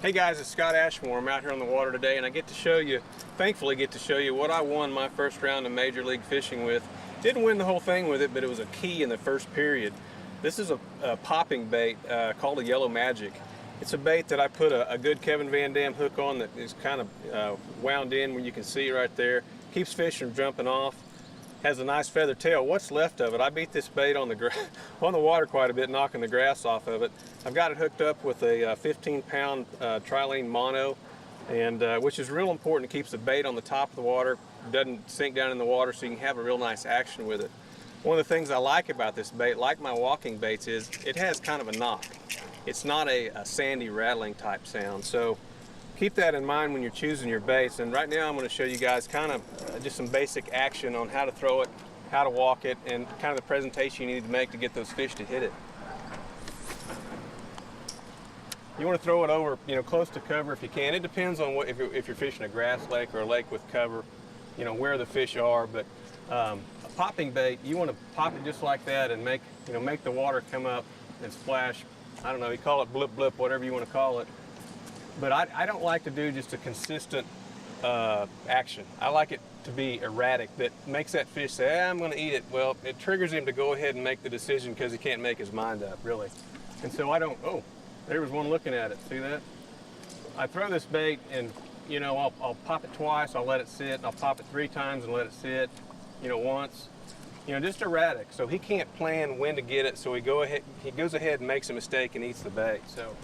Hey guys, it's Scott Ashmore. I'm out here on the water today and I get to show you, thankfully get to show you what I won my first round of Major League Fishing with. Didn't win the whole thing with it, but it was a key in the first period. This is a popping bait called a Yellow Magic. It's a bait that I put a good Kevin Van Dam hook on that is kind of wound in where you can see right there. Keeps fish from jumping off. Has a nice feather tail. What's left of it, I beat this bait on the on the water quite a bit, knocking the grass off of it. I've got it hooked up with a 15-pound trilene mono, and which is real important. It keeps the bait on the top of the water, doesn't sink down in the water, so you can have a real nice action with it. One of the things I like about this bait, like my walking baits, is it has kind of a knock. It's not a sandy rattling type sound, so keep that in mind when you're choosing your baits. And right now I'm going to show you guys kind of just some basic action on how to throw it, how to walk it, and kind of the presentation you need to make to get those fish to hit it. You want to throw it over, close to cover if you can. It depends on if you're fishing a grass lake or a lake with cover, where the fish are. But a popping bait, you want to pop it just like that and make the water come up and splash. I don't know, you call it blip blip, whatever you want to call it. But I don't like to do just a consistent action. I like it to be erratic, that makes that fish say, I'm going to eat it. Well, it triggers him to go ahead and make the decision because he can't make his mind up, really. And so I don't, oh, there was one looking at it. See that? I throw this bait and, I'll pop it twice, I'll let it sit, and I'll pop it 3 times and let it sit, once. Just erratic. So he can't plan when to get it, so he goes ahead and makes a mistake and eats the bait. So,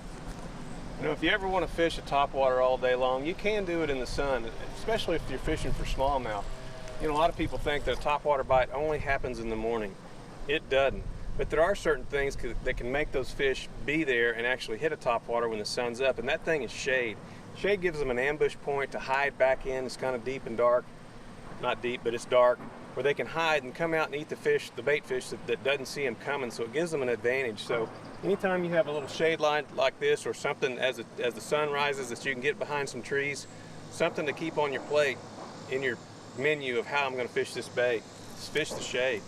if you ever want to fish a topwater all day long, you can do it in the sun, especially if you're fishing for smallmouth. A lot of people think that a topwater bite only happens in the morning. It doesn't. But there are certain things that can make those fish be there and actually hit a topwater when the sun's up, and that thing is shade. Shade gives them an ambush point to hide back in. It's kind of deep and dark. Not deep, but it's dark, where they can hide and come out and eat the bait fish that doesn't see them coming, so it gives them an advantage. So anytime you have a little shade line like this, or something as the sun rises that you can get behind some trees, something to keep on your plate in your menu of how I'm going to fish this bait, fish the shade.